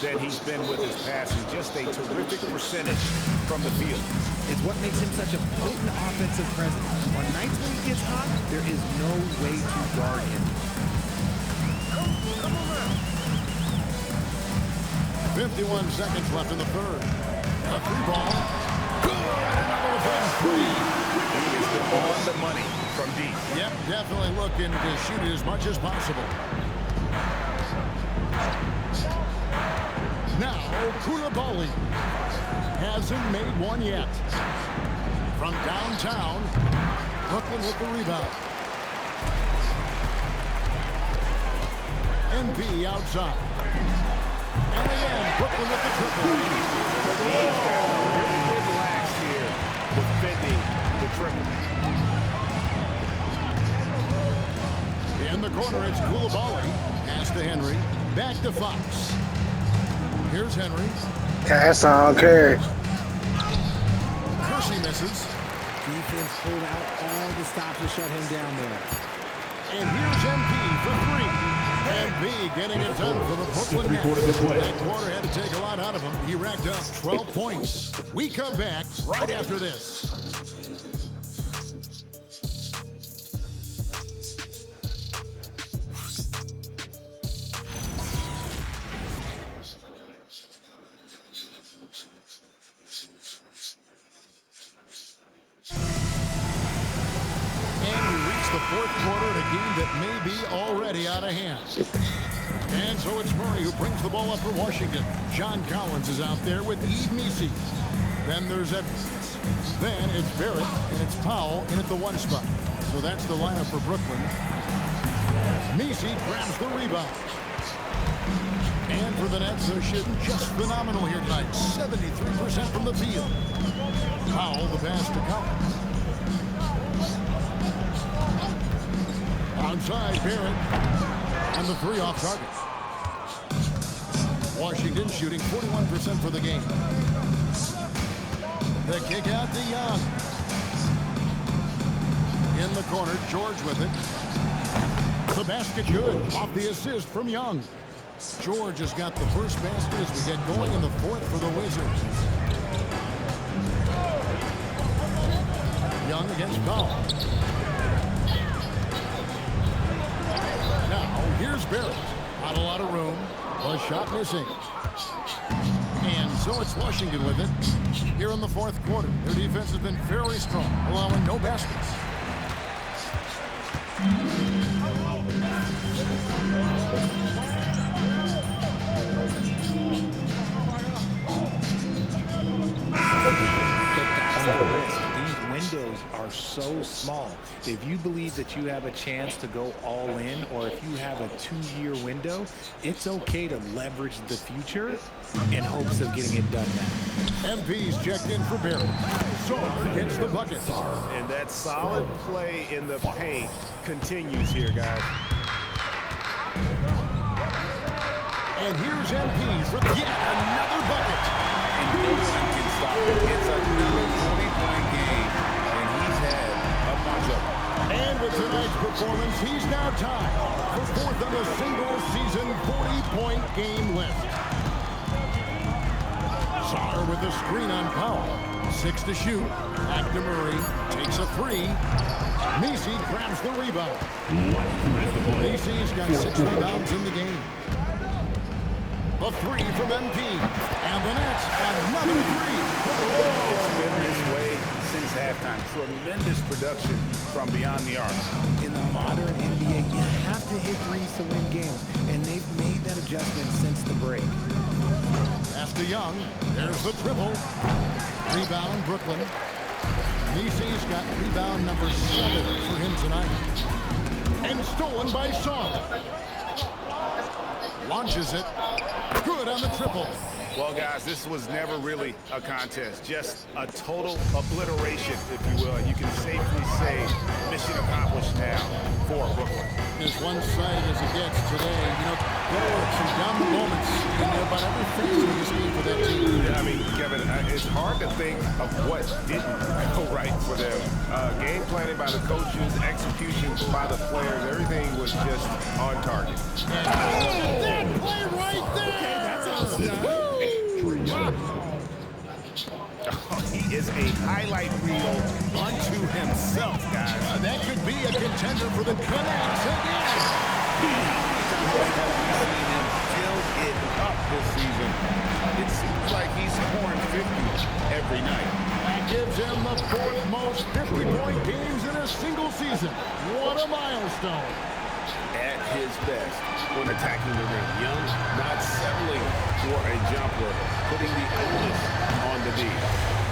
than he's been with his passing. Just a terrific percentage from the field. It's what makes him such a potent offensive presence. On nights when he gets hot, there is no way to guard him. 51 seconds left in the third. A three ball. Good. Another within three. He is on the money from deep. Yep, definitely looking to shoot it as much as possible. Now, Koulibaly hasn't made one yet. From downtown, Brooklyn with the rebound. NB outside. And again, Brooklyn with the triple. He's got really relaxed here, defending the triple. In the corner, it's Koulibaly. Pass to Henry. Back to Fox. Here's Henry. That's all carry. Kersey misses. Defense pulled out all the stops to shut him down there. And here's MP for three. MP getting it done for the Brooklyn Nets. That quarter had to take a lot out of him. He racked up 12 points. We come back right after this. Fourth quarter in a game that may be already out of hand. And so it's Murray who brings the ball up for Washington. John Collins is out there with Yves Missi. Then there's Edwards. Then it's Barrett and it's Powell in at the one spot. So that's the lineup for Brooklyn. Missi grabs the rebound. And for the Nets, they're shooting just phenomenal here tonight. 73% from the field. Powell the pass to Collins. Outside, Barrett, and the three off target. Washington shooting 41% for the game. The kick out to Young. In the corner, George with it. The basket good, off the assist from Young. George has got the first basket as we get going in the fourth for the Wizards. Young against Powell. Here's Barrett. Not a lot of room. A shot missing. And so it's Washington with it. Here in the fourth quarter, their defense has been very strong, allowing no baskets. Windows are so small. If you believe that you have a chance to go all in, or if you have a 2-year window, it's okay to leverage the future in hopes of getting it done now. MP's checked in for Barrett. Sarr gets the bucket. And that solid play in the paint continues here, guys. And here's MP for yet another bucket. And no one can stop it. It's another 20-point game, and he's had a bunch of them. And with tonight's performance, he's now tied for fourth on the single-season 40-point game list. Sarr with the screen on Powell. 6 to shoot. Back to Murray. Takes a three. Missi grabs the rebound. Missi's got 6 rebounds in the game. A three from MP. And the Nets, another three. It's been this way since halftime. Tremendous production from beyond the arc. In the modern NBA, you have to hit threes to win games, and they've made that adjustment since the break. Pass to Young. There's the triple. Rebound, Brooklyn. Missi's got rebound number 7 for him tonight. And stolen by Sarr. Launches it. Good on the triple. Well, guys, this was never really a contest. Just a total obliteration, if you will. And you can safely say mission accomplished now for Brooklyn. As one-sided as it gets today, you know, there were some down moments in about every phase of this game for that team. Yeah, I mean, Kevin, it's hard to think of what didn't go right for them. Game planning by the coaches, execution by the players, everything was just on target. And that play right there! Trae Young. He is a highlight reel unto himself, guys. That could be a contender for the Canucks again. Have we seen him fill it up this season? It seems like he's scoring 50 every night. That gives him the fourth most 50-point games in a single season. What a milestone. At his best when attacking the ring. Young not settling for a jumper, putting the onus on the D.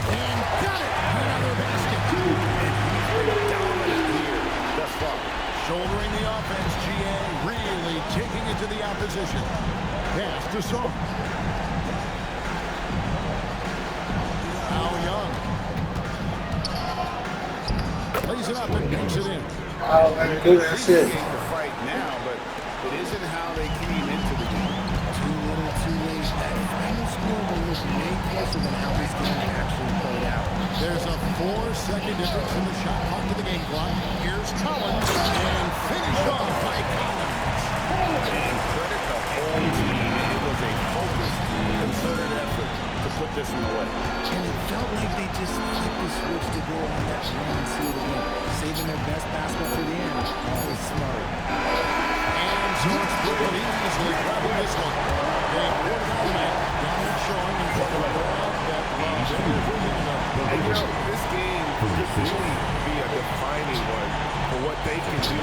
And got it. Another basket. And he's been dominant here thus far. Shouldering the offense, GA really taking it to the opposition. Pass to Song. Now Young. Plays it up and makes it in. Oh, man, good. That's it. Appreciate the fight now, but it isn't how they came into the game. Too little, too late. That final score will look way closer than how this game actually played out. There's a 4-second difference in the shot clock to the game clock. Here's Collins, and finished off by Collins. And credit the whole team. It was a focused, concerted effort to put this one away. And it felt like they just flipped the switch to go on that run and seal the win. Saving their best basketball for the end. Always smart. And George Brooklyn easily grabbing this one. They put it on net. Dominant showing in front of a crowd that loves everything in And you know, this game could really be a defining one for what they can do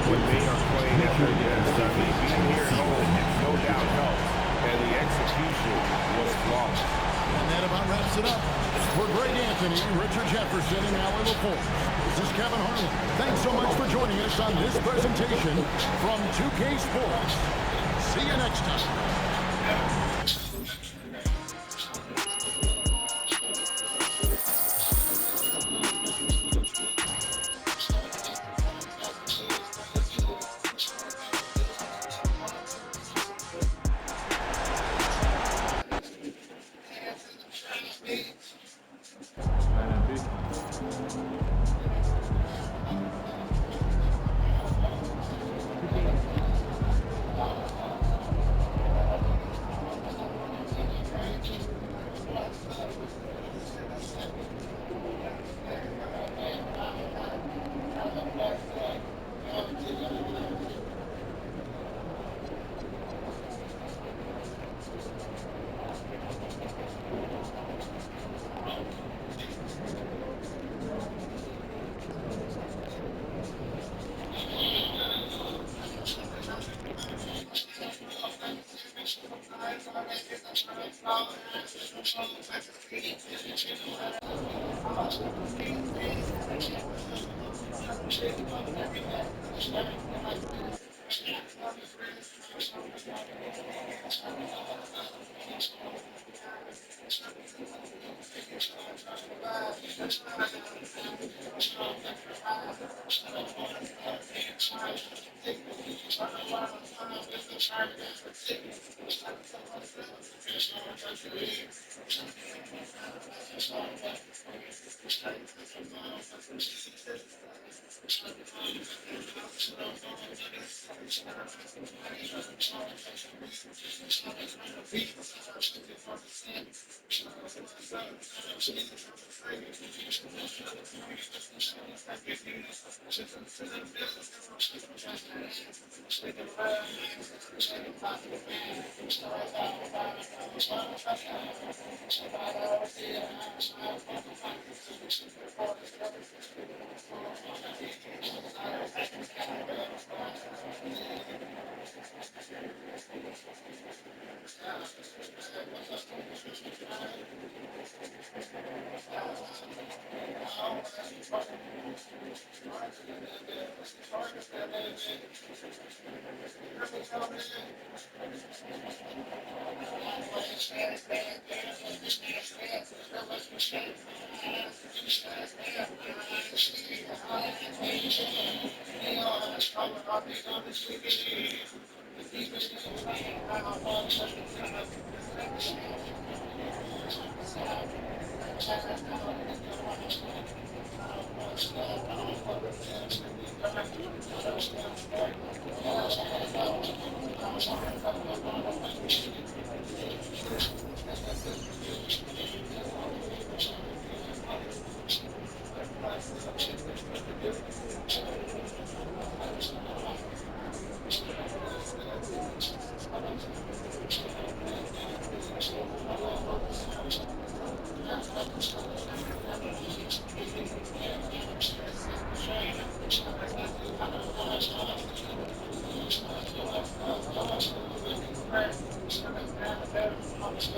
when they are playing at their best. I mean, being here at home, no doubt helps. And the execution was flawless. And that about wraps it up. For Greg Anthony, Richard Jefferson, and Alan LaForce, this is Kevin Harlan. Thanks so much for joining us on this presentation from 2K Sports. See you next time. That's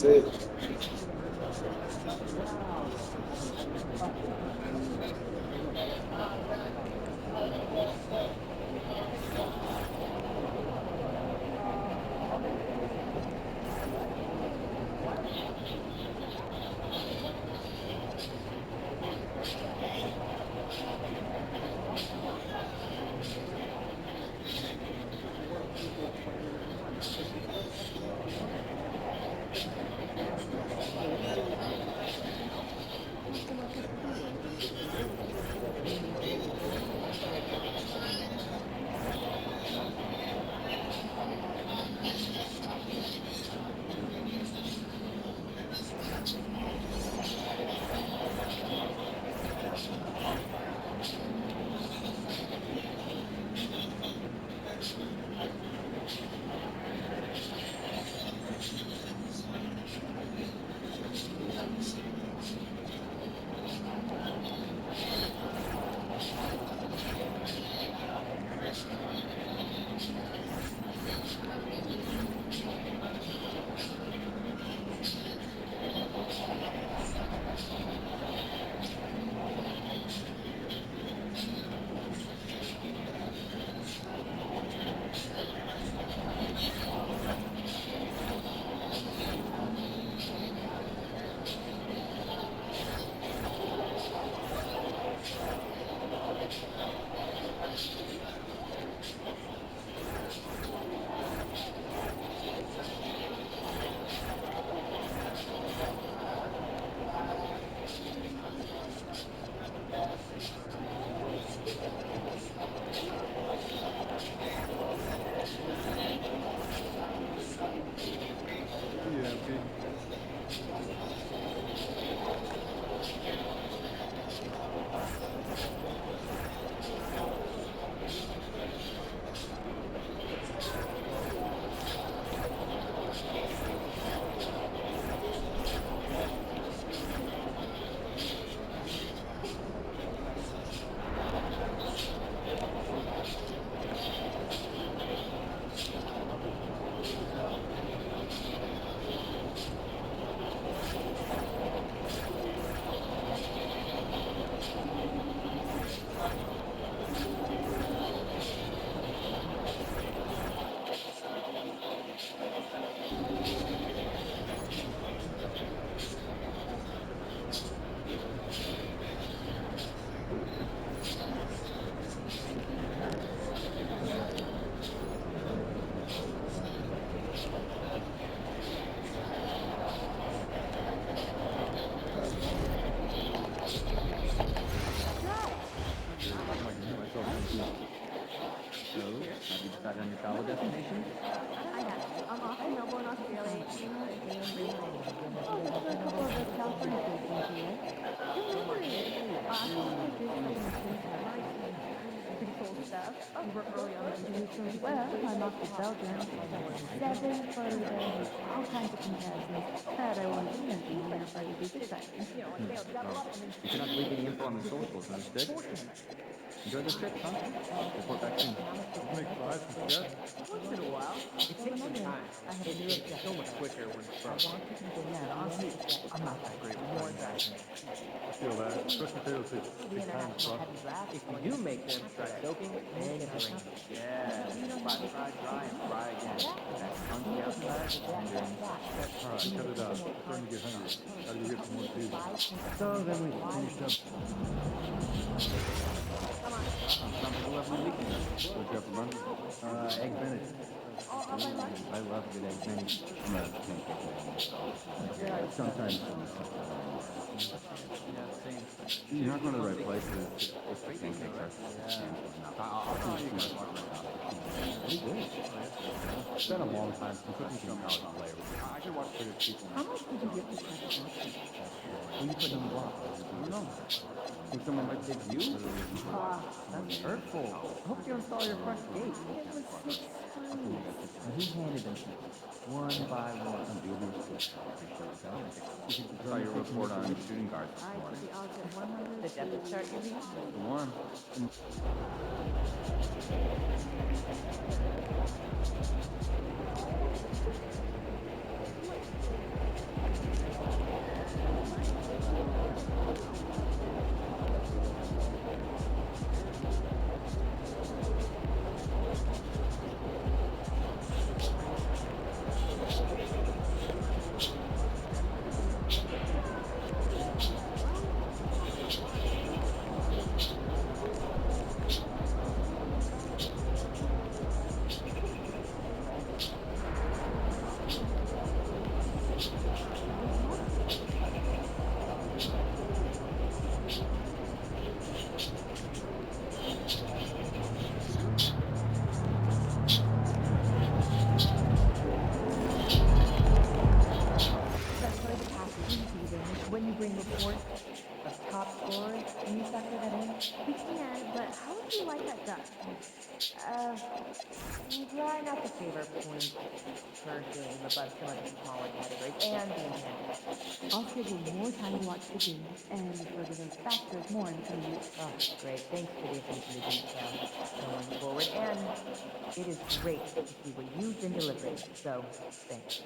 it. Well, I'm off to Belgium. 7 photo days, all kinds of comparisons. That I won't do anything here, but it is exciting. You cannot leave any info on the socials, understood? Enjoy the trip, huh? Report back soon. Once in a while, it takes some time. I have a new It's objective. so much quicker when it's I frozen. want to be the honestly, I'm not that great with More time than Feel that. Sweet potatoes take The big time to international cook. heavy draft. if you do make them, try soaking and draining. Yeah, flat fry, dry, and fry again. That's crunchy outside, tender inside. All right, cut it out. I'm starting to get hungry. Gotta go get some more food. So then we finished up. Sounds like a lovely weekend. What you have for lunch? Egg Benedict. I love good egg Benedict. I'm not a fan of sometimes. You're not going to the right place. It's pancakes are I'll tell you guys watch right now. Pretty good. It's been a long time since cooking some college flavor. I could watch British people. How much did you get for pepperoni? When you put them block, I don't know. Think someone might take you? That's hurtful. I hope you install your front gate. It was 6 times. And who handed them to you? One by one. Saw your report on shooting guards this I put morning. the odds at 100. The depth chart, you mean? The one. Especially the past 2 seasons, when you bring reports of top scorers, can you factor that in? We can, but how would you like that done? Try not to favor points per game above some of the smaller categories and the intent. I'll schedule more time to watch the games and further those factors more in the coming weeks. Oh, great. Thanks for the attention to detail going forward. And it is great to see what you've been delivering. So, thanks.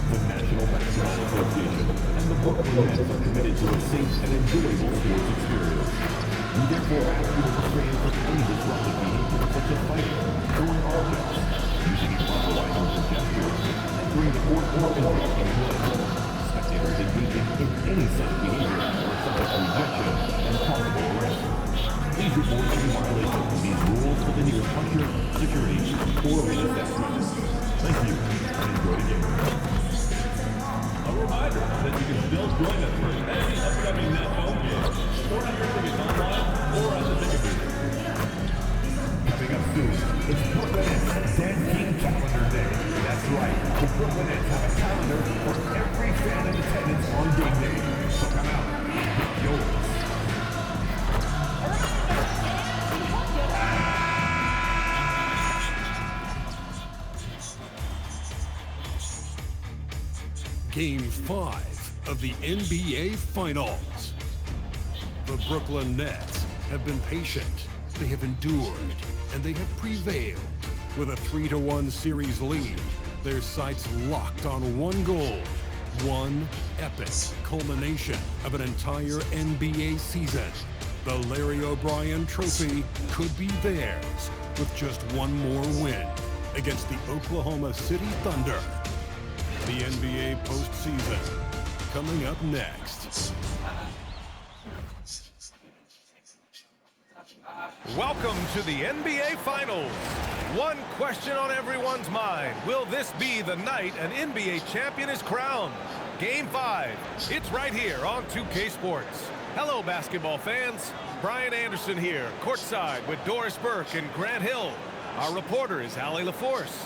The National Basketball Association and the Brooklyn Nets are committed to a safe and enjoyable sports experience. We therefore ask you to refrain from any disruptive behavior such as fighting, throwing objects, using improper language and gestures, entering the court or interrupting play. Spectators engaging in any such behavior are subject to rejection and possible arrest. Please report any violation of these rules to the nearest puncher, security, or arena staff member. Thank you, and enjoy the game. A reminder that you can still join us for any upcoming Nets home games. Order your tickets online or at the ticket booth. Coming up soon, it's Brooklyn Nets Dan King Calendar Day. That's right, the Brooklyn Nets have a calendar for every fan in attendance on game day. So come out and get yours. Game 5 of the NBA Finals. The Brooklyn Nets have been patient, they have endured, and they have prevailed. With a 3-1 series lead, their sights locked on one goal, one epic culmination of an entire NBA season. The Larry O'Brien Trophy could be theirs with just one more win against the Oklahoma City Thunder. The NBA postseason coming up next. Welcome to the NBA Finals. One question on everyone's mind. Will this be the night an NBA champion is crowned? Game 5. It's right here on 2K Sports. Hello, basketball fans. Brian Anderson here, courtside with Doris Burke and Grant Hill. Our reporter is Allie LaForce.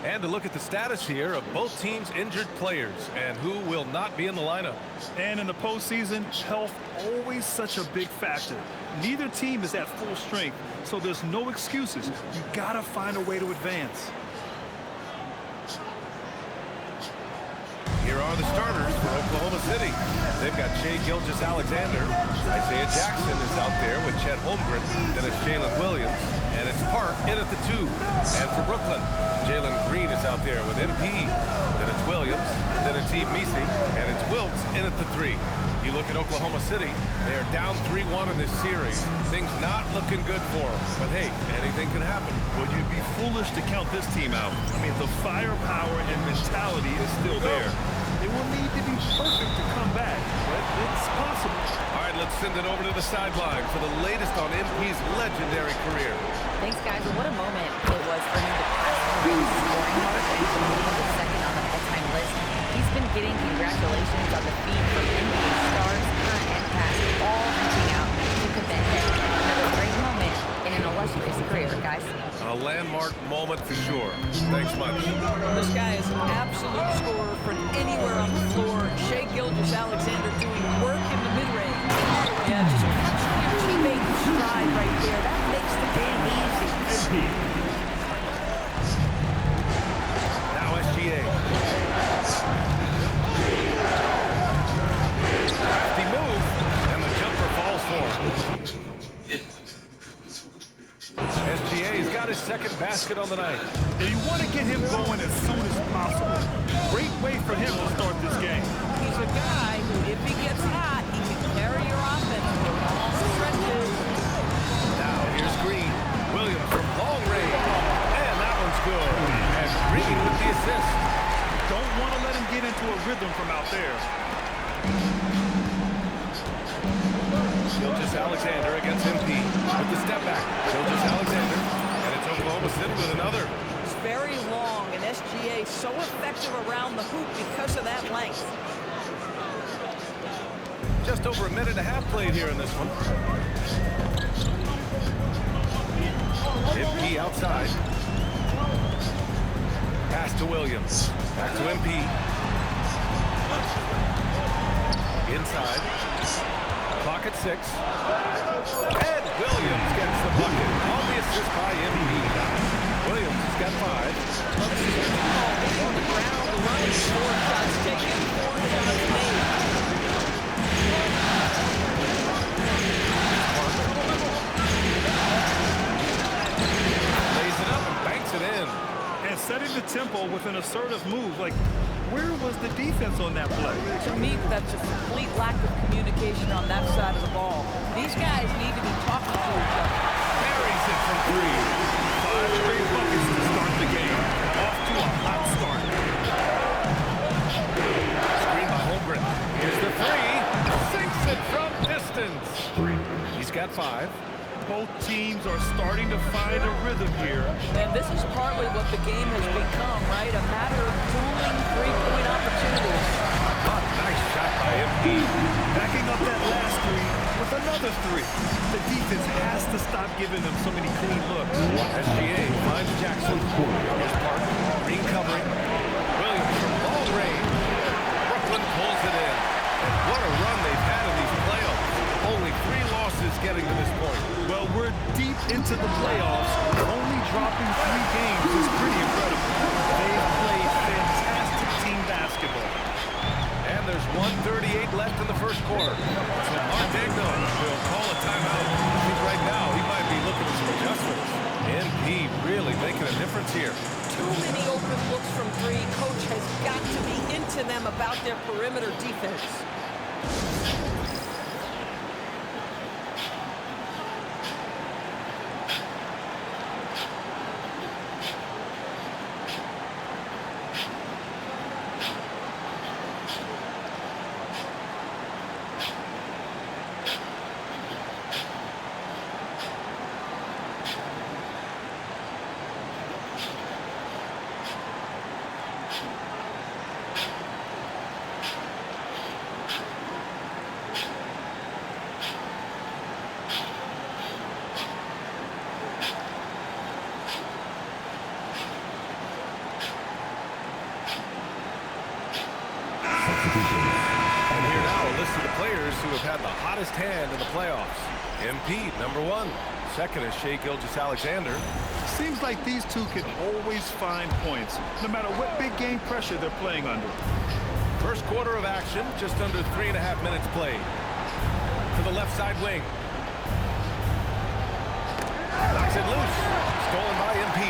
And to look at the status here of both teams' injured players and who will not be in the lineup. And in the postseason, health always such a big factor. Neither team is at full strength, so there's no excuses. You gotta find a way to advance. Here are the starters for Oklahoma City. They've got Shai Gilgeous-Alexander. Isaiah Jackson is out there with Chet Holmgren. Then it's Jalen Williams. And it's Park in at the 2. And for Brooklyn, Jalen Green is out there with MP. Then it's Williams. Then it's Yves Missi. And it's Wilkes in at the 3. You look at Oklahoma City, they are down 3-1 in this series. Things not looking good for them. But hey, anything can happen. Well, you'd be foolish to count this team out. I mean, the firepower and mentality is still there. It will need to be perfect to come back, but it's possible. All right, let's send it over to the sideline for the latest on MP's legendary career. Thanks, guys. Well, what a moment it was for him to pass the scoring mark and to move to second on the all-time list. He's been getting congratulations on the feed from NBA stars, current and past, all reaching out to commend him. Another great moment in an illustrious career, guys. A landmark moment for sure. Thanks much. This guy is an absolute scorer from anywhere on the floor. Shai Gilgeous-Alexander doing work in the mid-range. Yeah, just catching your teammate stride right there. That makes the game easy. Now SGA. Crafty move, and the jumper falls for him. SGA's got his second basket on the night. And you want to get him going as soon as possible. Great way for him to start this game. He's a guy who, if he gets hot, he can carry your offense for long stretches. Now here's Green. Williams from long range. And that one's good. And Green with the assist. Don't want to let him get into a rhythm from out there. Gilgeous-Alexander against MP with the step back. Gilgeous-Alexander, and it's Oklahoma City with another. It's very long, and SGA so effective around the hoop because of that length. Just over a minute and a half played here in this one. MP outside. Pass to Williams. Back to MP. Inside. Clock at 6. And Williams gets the bucket. On the assist by MP. Williams has got 5. On the ground, running 4 shots taken, 4 shots made. Lays it up and banks it in. And setting the tempo with an assertive move. Like, where was the defense on that play? To me, that's a complete lack of communication on that side of the ball. These guys need to be talking to each other. Buries it from 3. 5 straight buckets to start the game. Off to a hot start. Screen by Holmgren. Here's the 3. Sinks it from distance. He's got 5. Both teams are starting to find a rhythm here. And this is partly what the game has become, right? A matter of dueling three-point opportunities. Oh, nice shot by MP. Backing up that last 3 with another 3. The defense has to stop giving them so many clean looks. SGA finds Jackson. Here's Park. Green covering. Williams from long range. Brooklyn pulls it in. And what a run they've had in these playoffs. Only 3 losses getting to this point. Well, we're deep into the playoffs. Only dropping 3 games is pretty incredible. They've played fantastic team basketball. And there's 1:38 left in the first quarter. So Mark Daigneault will call a timeout. I think right now he might be looking at some adjustments. MP really making a difference here. Too many open looks from 3. Coach has got to be into them about their perimeter defense. And here now a list of the players who have had the hottest hand in the playoffs. MP, number 1. Second is Shai Gilgeous-Alexander. Seems like these two can always find points, no matter what big game pressure they're playing under. First quarter of action, just under 3.5 minutes played. To the left side wing. Knocks it loose. Stolen by MP.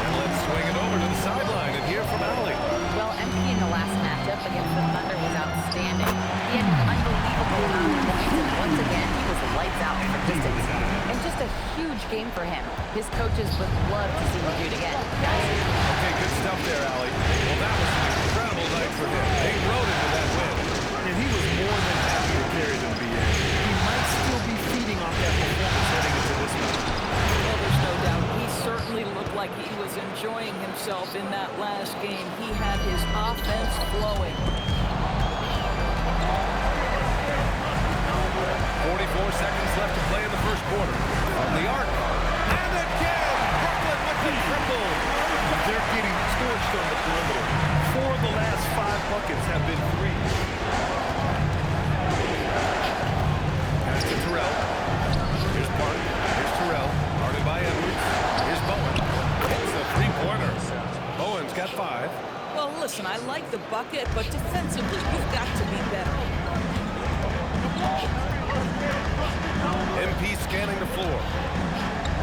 And let's swing it over to the sideline and hear from Allie. Well, MP in the last matchup against the Thunder was outstanding. He had an unbelievable amount of points, and once again, he was lights out for distance. And just a huge game for him. His coaches would love to see him do it again. Okay, good stuff there, Allie. Well, that was an incredible night for him. They rode into that win. And he was more than happy to carry them, BA. He might still be feeding off that performance heading into this one. Well, there's no doubt. He certainly looked like he was enjoying himself in that last game. He had his offense flowing. 44 seconds left to play in the first quarter. On the arc. And again, Brooklyn with the triple. They're getting torched on the perimeter. 4 of the last 5 buckets have been threes. Pass to Terrell. Here's Park. Here's Terrell. Guarded by Edwards. Here's Bowen. Hits a three-pointer. Bowen's got 5. Well, listen, I like the bucket, but defensively, you've got to be better. MP scanning the floor.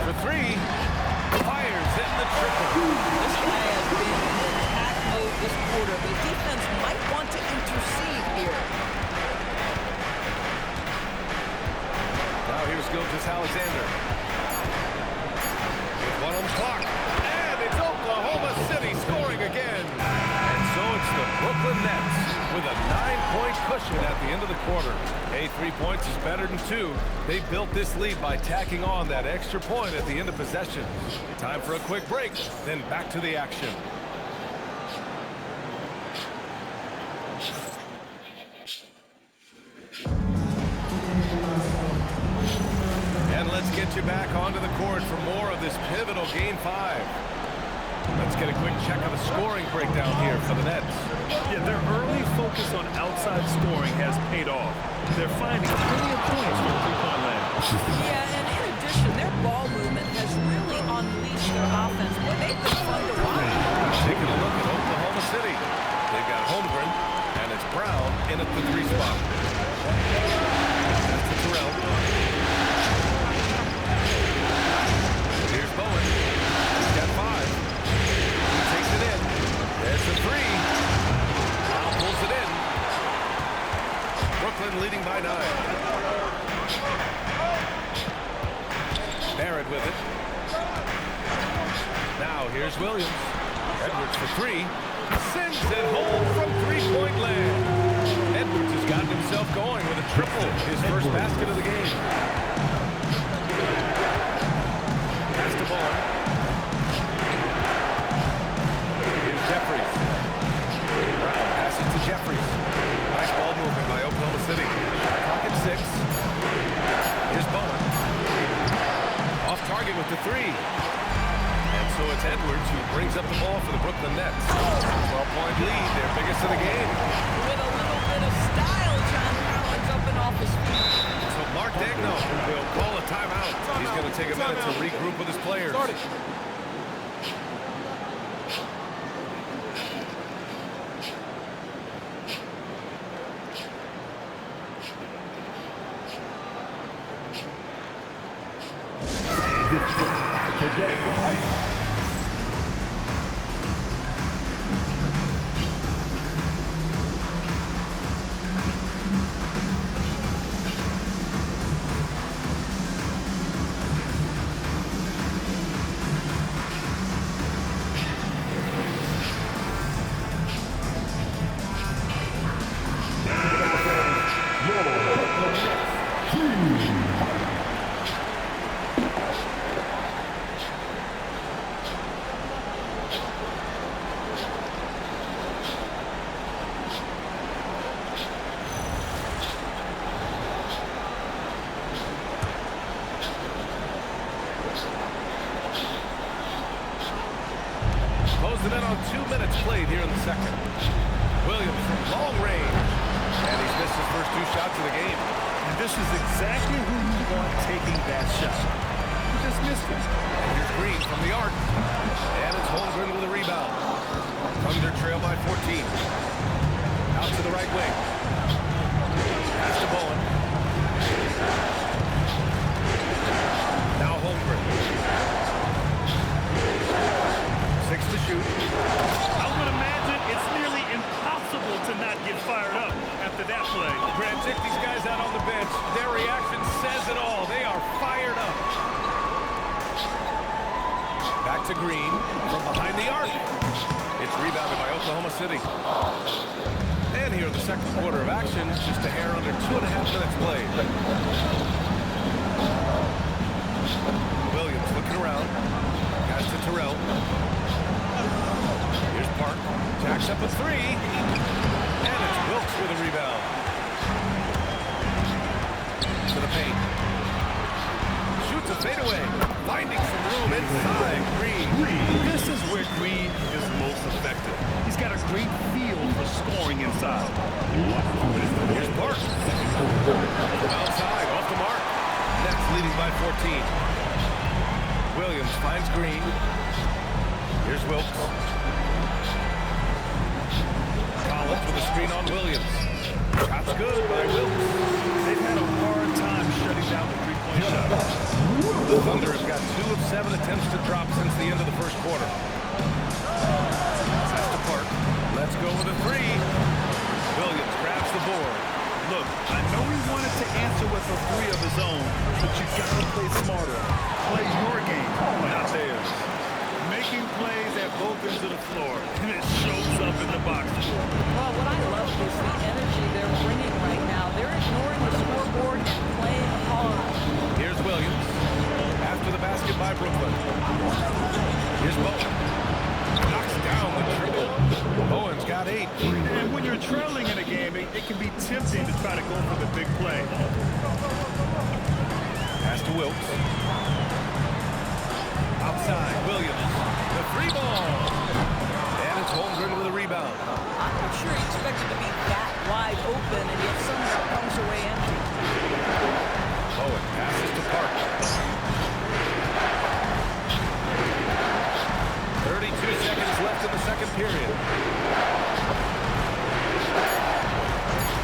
For 3. Fires in the triple. This guy has been in attack mode this quarter. The defense might want to intercede here. Now here's Gilgeous-Alexander. With 1 on the clock. And it's Oklahoma City scoring again. And so it's the Brooklyn Nets with a 9-point cushion at the end of the quarter. Hey, 3 points is better than 2. They built this lead by tacking on that extra point at the end of possession. Time for a quick break, then back to the action. And let's get you back onto the court for more of this pivotal Game 5. Let's get a quick check of the scoring breakdown here for the Nets. Yeah, their early focus on outside scoring has paid off. They're finding plenty of points from three-point land. Yeah, and in addition, their ball movement has really unleashed their offense. Boy, they've been fun to watch. Taking a look at Oklahoma City. They've got Holmgren, and it's Brown in at the 3 spot. That's to Terrell. Here's Bowen. He's got 5. He takes it in. There's the 3. Now pulls it in. Brooklyn leading by 9. Barrett with it. Now here's Williams. Edwards for 3. Sends it home from three-point land. Edwards has gotten himself going with a triple. His first basket of the game. Pass the ball. Here's Jeffries. Brown passes to Jeffries. Nice ball movement by Oklahoma City. Clock at 6. Here's Bowen. Off target with the 3. And so it's Edwards who brings up the ball for the Brooklyn Nets. 12-point lead, their biggest of the game. With a little bit of style, John Collins up and off his feet. So Mark Daigneault will call a timeout. He's going to take a minute to regroup with his players. Closing in on 2 minutes played here in the second. Williams exactly who you want taking that shot. You just missed it. And here's Green from the arc. And it's Holmgren with a rebound. Thunder trail by 14. Out to the right wing. Pass to Bowen. Now Holmgren. 6 to shoot. I would imagine it's nearly impossible to not get fired up after that play. Grant, check these guys out on the bench. Their reaction says it all. They are fired up. Back to Green from behind the arc. It's rebounded by Oklahoma City. And here in the second quarter of action, just a hair under 2.5 minutes played. Williams looking around. Guys to Terrell. Here's Park. Jacks up a 3. And it's Wilkes with a rebound. To the paint. Shoots a fadeaway. Finding some room inside. Green. This is where Green is most effective. He's got a great feel for scoring inside. Here's Park. Outside, off the mark. Nets leading by 14. Williams finds Green. Here's Wilkes. Collins with a screen on Williams. Shot's good by Wilkes. They've had a hard time shutting down the three-point shot. The Thunder have got 2 of 7 attempts to drop since the end of the first quarter. Pass to Park. Let's go with a 3. Williams grabs the board. Look, I know he wanted to answer with a 3 of his own, but you gotta play smarter. Play your game, not theirs. Making plays at both ends of the floor, and it shows up in the box score. Well, what I love is the energy they're bringing right now. They're ignoring the scoreboard and playing hard. Here's Williams. After the basket by Brooklyn. Here's Bowen. Knocks down the triple. Bowen's got 8. And when you're trailing in a game, it can be tempting to try to go for the big play. Pass to Wilkes. Outside, Williams. The 3 ball. And it's Holmgren with a rebound. I'm not sure he expected to be that wide open, and yet somehow comes away empty. Bowen passes to Park. 32 seconds left in the second period.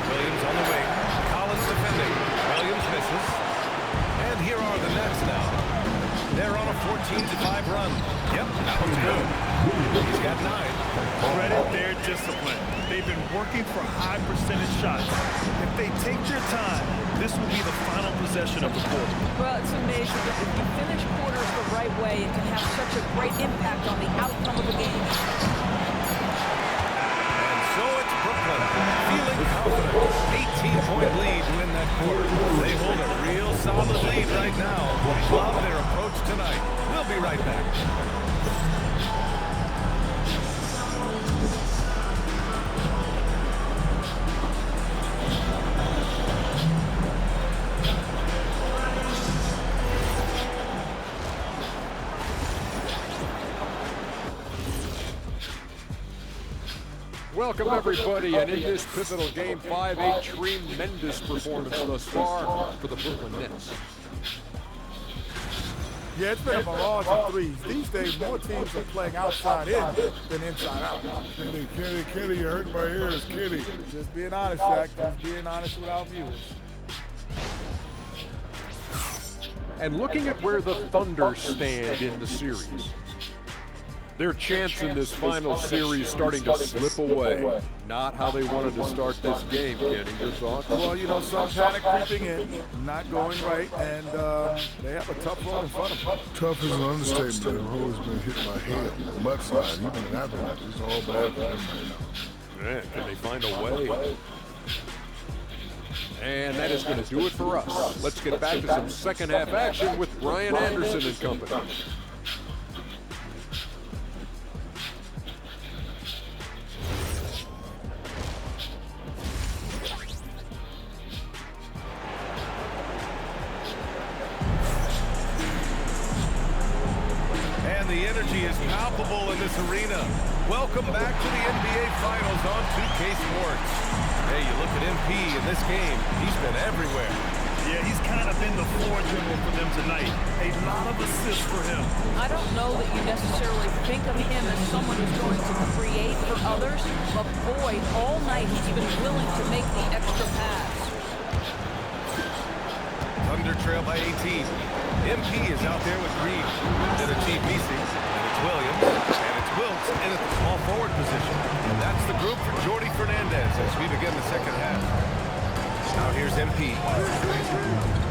Williams on the wing. Collins defending. Williams misses. And here are the Nets now. They're on a 14-5 run. Yep, that one's good. He's got 9. Credit their discipline. They've been working for high percentage shots. If they take their time, this will be the final possession of the quarter. Well, it's amazing that if you finish quarters the right way, it can have such a great impact on the outcome of the game. And so it's Brooklyn, feeling confident. 18-point lead to win that quarter. They hold a real solid lead right now. Love their approach tonight. We'll be right back. Welcome, everybody, and in this pivotal Game 5, a tremendous performance thus far for the Brooklyn Nets. Yeah, it's been a barrage of threes. These days, more teams are playing outside in than inside out. Kenny, you're hurting my ears, Kenny. Just being honest, Shaq. Just being honest with our viewers. And looking at where the Thunder stand in the series, their chance in this final series starting to slip away. Not how they wanted to start this game, Kenny. Your thoughts? Well, you know, some panic creeping in, not going right, and they have a tough road in front of them. Tough is an understatement. I've always been hitting my head on the left side, even in that match. It's all bad for them right now. Man, can they find a way? And that is going to do it for us. Let's get back to some second half action with Brian Anderson and company. And the energy is palpable in this arena. Welcome back to the NBA Finals on 2K Sports. Hey, you look at MP in this game, he's been everywhere. Yeah, he's kind of been the floor general for them tonight. A lot of assists for him. I don't know that you necessarily think of him as someone who's going to create for others, but boy, all night he's been willing to make the extra pass. Thunder trail by 18. MP is out there with Green. Then it's Chief Misi, and it's Williams, and it's Wilkes in at the small forward position. And that's the group for Jordi Fernandez as we begin the second half. Now here's MP.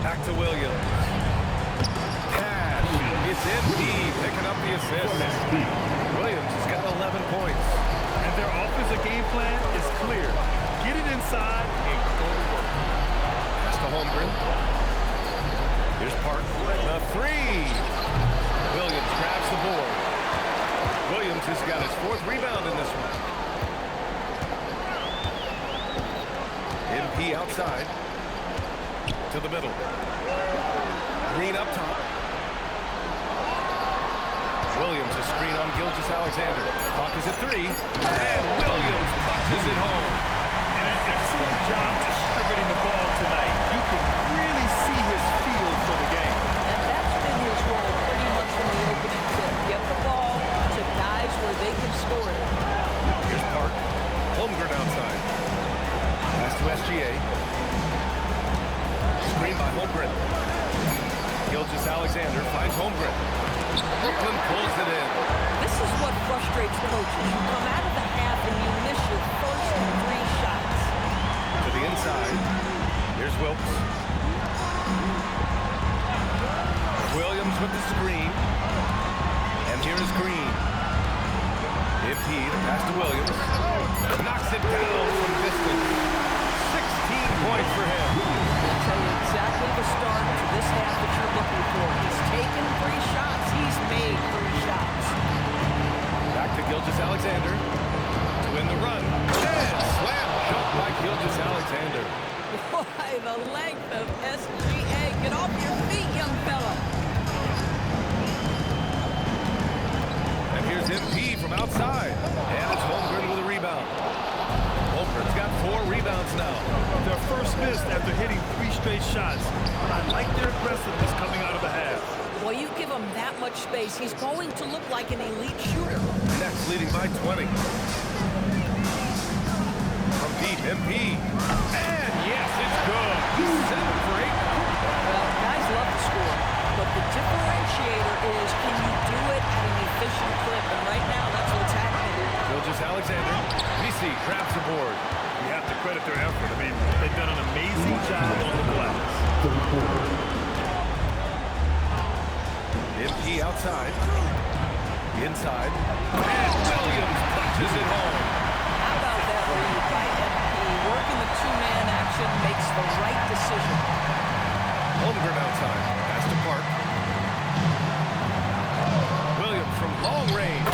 Back to Williams. Cash. It's MP picking up the assist. Williams has got 11 points. And their offensive game plan is clear. Get it inside and go to work. Pass to Holmgren. Here's Park. The three. Williams grabs the board. Williams has got his 4th rebound in this one. MP outside. To the middle. Green up top. Williams a screen on Gilgeous-Alexander. Clock is at 3. And Williams punches it home. And an excellent job distributing the ball tonight. You can really see his feel for the game. And that's been his role pretty much from the opening tip. Get the ball to guys where they can score it. Here's Park. Holmgren outside. Pass to SGA. Screen by Holmgren. Gilgeous-Alexander finds Holmgren. Brooklyn pulls it in. This is what frustrates coaches. You come out of the half and you miss your first 3 shots. To the inside. Here's Wilkes. Williams with the screen. And here is Green. MP, the pass to Williams. Knocks it down from distance. 16 points for him. I'll tell you exactly the start to this half that you're looking for. He's taken 3 shots. He's made 3 shots. Back to Gilgeous-Alexander. To win the run. And slam shot by Gilgeous-Alexander. Why, the length of SGA. Get off your feet, young fella. And here's MP from outside. And it's Holmgren with a rebound. Holmgren's got 4 rebounds now. Their first miss after hitting 3 straight shots. But I like their aggressiveness coming out of the half. Well, you give him that much space, he's going to look like an elite shooter. Nets leading by 20. From deep, MP. And yes, it's good. 7 for 8 now. Well, guys love to score, but the differentiator is, can you do it at an efficient clip? And right now, that's what's happening. Gilgeous-Alexander. Misi grabs the board. You have to credit their effort. I mean, they've done an amazing job on the glass. MP outside. Inside. And Williams punches it home. How about that read by MP? Working the 2-man action makes the right decision. Holmgren outside. Pass to Park. Williams from long range.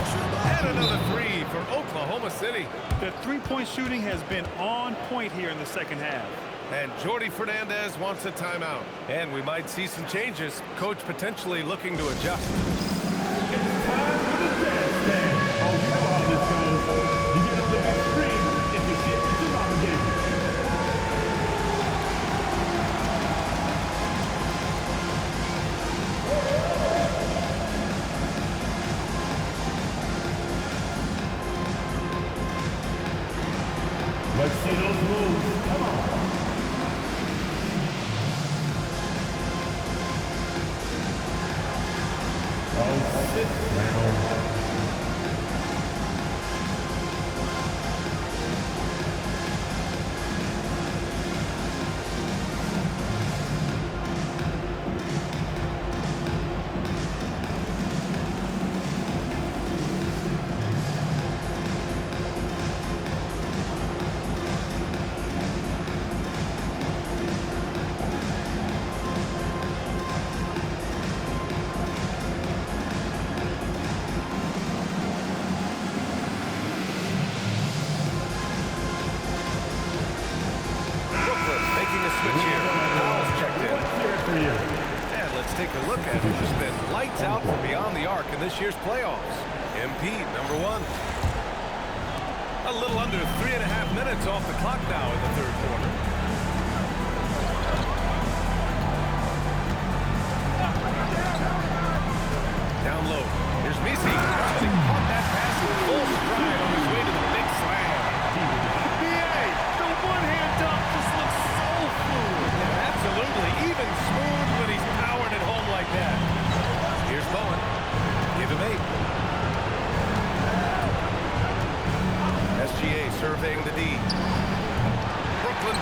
And another 3 for Oklahoma City. Their 3-point shooting has been on point here in the second half. And Jordi Fernandez wants a timeout. And we might see some changes. Coach potentially looking to adjust. It's time for the stand. Oh, you know how this goes. You get the best screen if you get to propagate. Let's see those moves. Come on. Oh, 6th round. This year's playoffs. MP, number 1. A little under 3.5 minutes off the clock now in the 3rd quarter.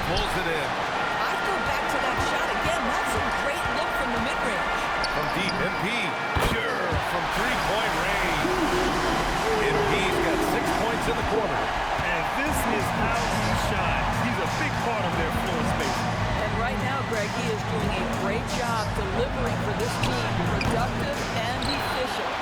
pulls it in. I'd go back to that shot again. That's a great look from the mid-range. From deep, MP. Sure, from three-point range. MP's got 6 points in the quarter. And this is how he shines. He's a big part of their floor space. And right now, Greg, he is doing a great job delivering for this team, productive and efficient.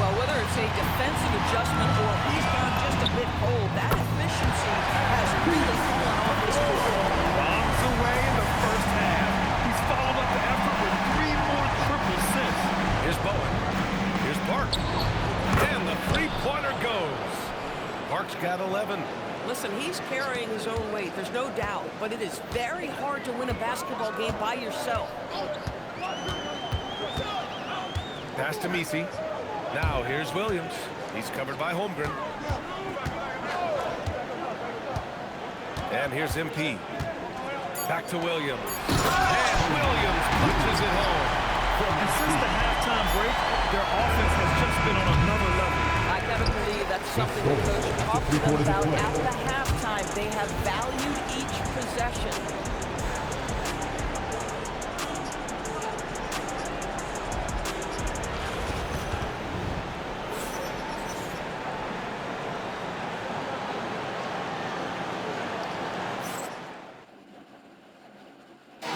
Well, whether it's a defensive adjustment or he's gone just a bit cold, that efficiency has really fallen off this quarter. Bombs away in the first half. He's followed up the effort with 3 more triples since. Here's Bowen. Here's Park. And the three-pointer goes. Park's got 11. Listen, he's carrying his own weight, there's no doubt, but it is very hard to win a basketball game by yourself. Pass to Misi. Now here's Williams. He's covered by Holmgren. And here's MP. Back to Williams. And Williams punches it home. And since the halftime break, their offense has just been on another level. I gotta believe that's something the coach talked to them about at the halftime. They have valued each possession.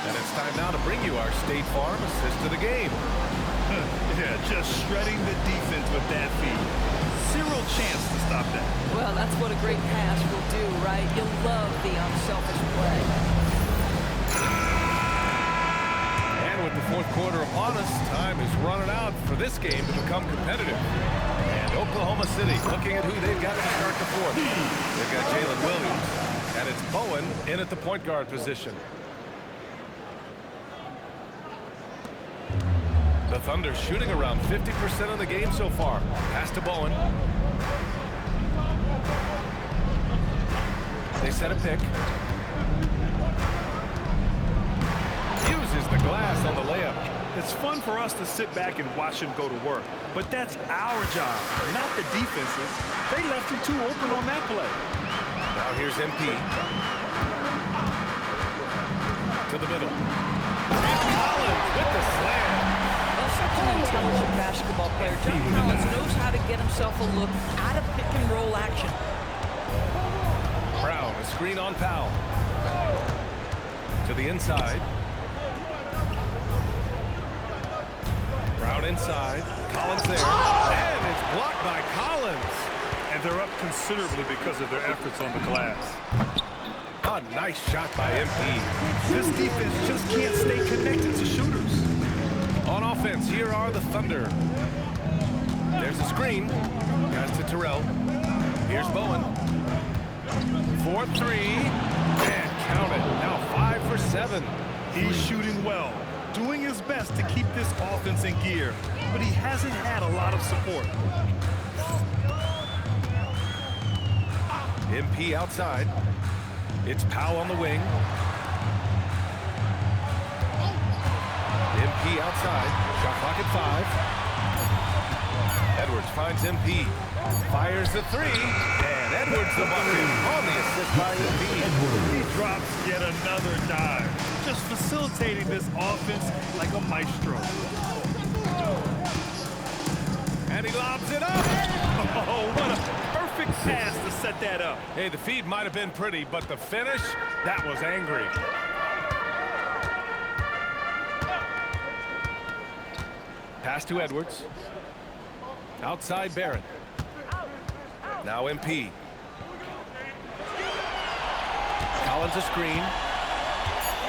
And it's time now to bring you our State Farm assist of the game. Yeah, just shredding the defense with that feed. Zero chance to stop that. Well, that's what a great pass will do, right? You'll love the unselfish play. And with the fourth quarter upon us, time is running out for this game to become competitive. And Oklahoma City looking at who they've got to start the fourth. They've got Jalen Williams, and it's Bowen in at the point guard position. The Thunder shooting around 50% of the game so far. Pass to Bowen. They set a pick. Uses the glass on the layup. It's fun for us to sit back and watch him go to work. But that's our job, not the defense's. They left him too open on that play. Now here's MP. To the middle. And Collins with the slam. Such an intelligent basketball player. John Collins knows how to get himself a look out of pick-and-roll action. Brown, a screen on Powell. To the inside. Brown inside. Collins there. And it's blocked by Collins. And they're up considerably because of their efforts on the glass. A nice shot by MP. This defense just can't stay connected to shooters. On offense, here are the Thunder. There's a screen. Guys to Terrell. Here's Bowen. 4-3. And count it. Now 5 for 7. He's shooting well, doing his best to keep this offense in gear, but he hasn't had a lot of support. MP outside. It's Powell on the wing. MP outside. Shot clock at 5. Edwards finds MP. Fires the three. And Edwards the bucket on the assist by MP. He drops yet another dive. Just facilitating this offense like a maestro. And he lobs it up. Oh, what a perfect pass to set that up. Hey, the feed might have been pretty, but the finish, that was angry. Pass to Edwards. Outside Barrett. Now MP. Collins a screen.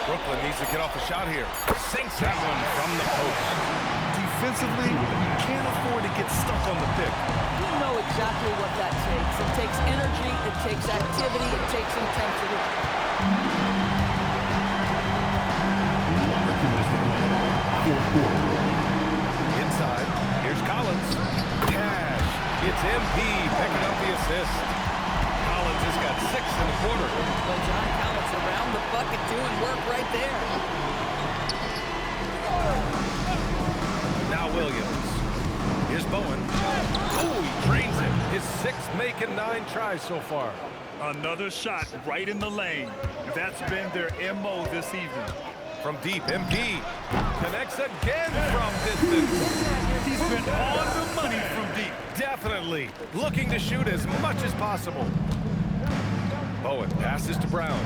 Brooklyn needs to get off the shot here. Sinks that one from the post. Defensively, you can't afford to get stuck on the pick. You know exactly what that takes. It takes energy, it takes activity, it takes intensity. Inside, here's Collins. Cash. It's MP picking up the assist. Collins has got 6 in the quarter. Well, John Collins around the bucket doing work right there. Now Williams. Here's Bowen. Oh, he drains it. His 6th make and 9 tries so far. Another shot right in the lane. That's been their MO this evening. From deep, MP connects again from distance. He's been on the money from deep. Definitely looking to shoot as much as possible. Bowen passes to Brown.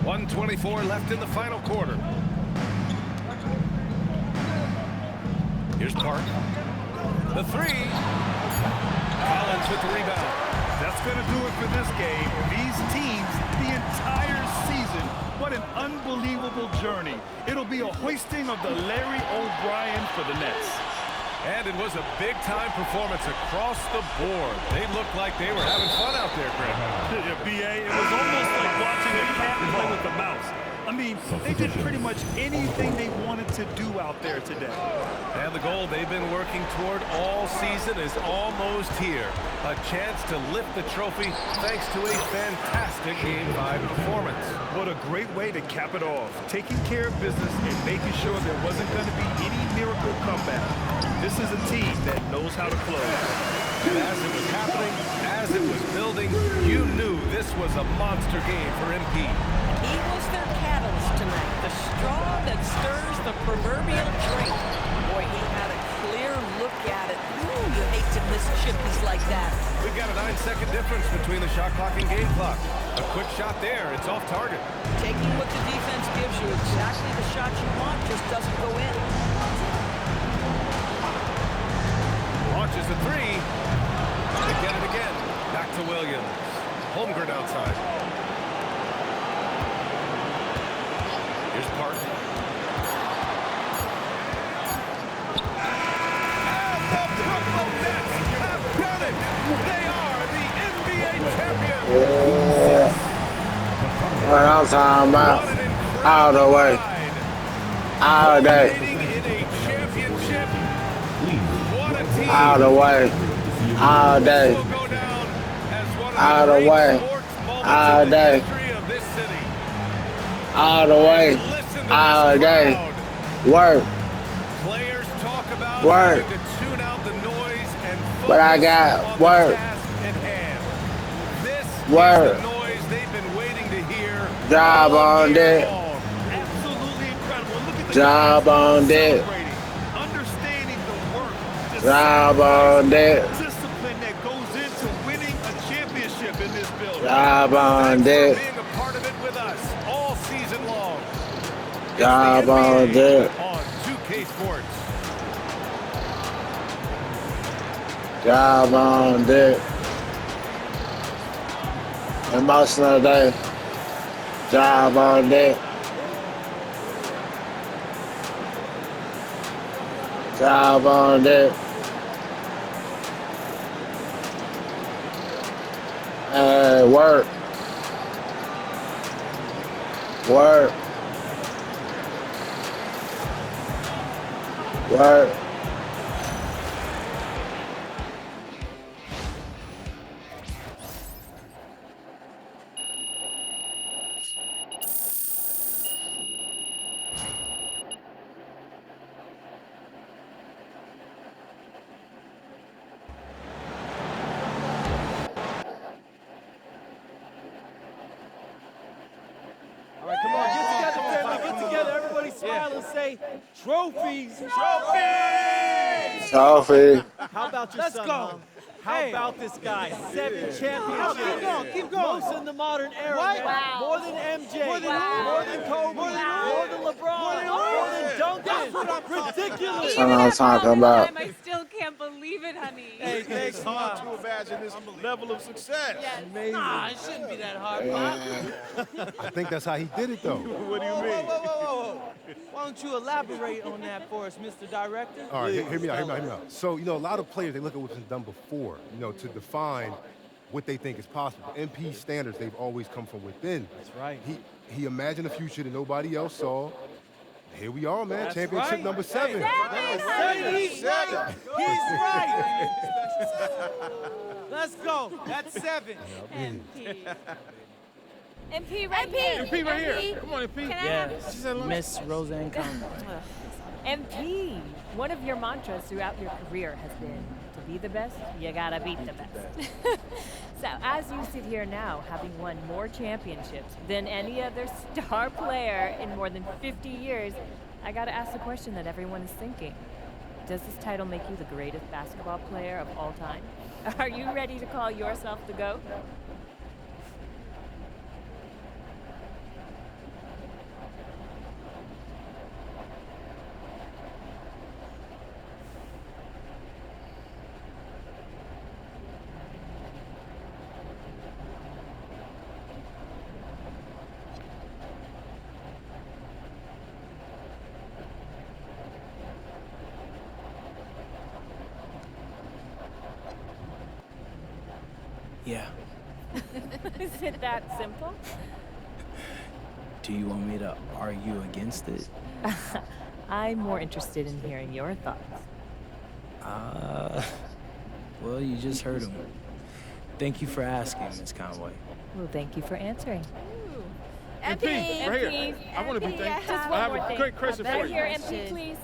1:24 left in the final quarter. Here's Park. The three. Collins with the rebound. That's going to do it for this game. These teams, the entire season, what an unbelievable journey. It'll be a hoisting of the Larry O'Brien for the Nets. And it was a big-time performance across the board. They looked like they were having fun out there, Greg. Yeah, B.A., it was almost like watching a cat play with a mouse. I mean, they did pretty much anything they wanted to do out there today. And the goal they've been working toward all season is almost here. A chance to lift the trophy thanks to a fantastic Game 5 performance. What a great way to cap it off. Taking care of business and making sure there wasn't going to be any miracle comeback. This is a team that knows how to close. And as it was happening, as it was building, you knew this was a monster game for MP. He was their catalyst tonight, the straw that stirs the proverbial drink. Boy, he had a clear look at it. Ooh, you hate to miss chippies like that. We've got a 9-second difference between the shot clock and game clock. A quick shot there, it's off target. Taking what the defense gives you, exactly the shot you want, just doesn't go in. Launches a three. To get it again. Back to Williams. Holmgren outside. Here's Park. And the Brooklyn Nets have done it. They are the NBA champions. What I'm talking about. All the way. All day. All the way. All day. All the way. All day. All the way. All day. Work. Work. But I got work. Work. Job on deck. Job on deck. Job on deck. Discipline that goes into winning a championship in this building. Job on deck. Being a part of it with us all season long. Job on deck. On 2K Sports. Job on deck. Emotional day. Job on deck. Job on deck. Work. Work. Work. Trophies! Trophy. How about your son, Mom? How about this guy? 7 championships. Keep going. Most in the modern era. What? Wow. More than MJ. More than Kobe. More than LeBron. More than Duncan. Ridiculous. That's what I'm talking about. I still can't believe it, honey. Hey, thanks, hard to imagine this level of success. Yes. Nah, it shouldn't be that hard, Pop. I think that's how he did it, though. What do you mean? Whoa. Why don't you elaborate on that for us, Mr. Director? All right, hear me out. So, a lot of players, they look at what's been done before, to define what they think is possible. MP standards, they've always come from within. That's right. He imagined a future that nobody else saw. Here we are, man. That's Championship right. number 7. He's right. Let's go. That's 7. MP. MP right here. MP right here. Come on, MP. Can I Yeah. have Miss Roseanne Conlon. MP, one of your mantras throughout your career has been, to be the best, you gotta beat the best. So as you sit here now, having won more championships than any other star player in more than 50 years, I gotta ask the question that everyone is thinking. Does this title make you the greatest basketball player of all time? Are you ready to call yourself the GOAT? Yeah. Is it that simple? Do you want me to argue against it? I'm more interested in hearing your thoughts. Well, you just heard him. Thank you for asking, Miss Conway. Well, thank you for answering. MP, right here. I want to be thanked. Just I one have more a thing. great question for Right you. here, MP, please.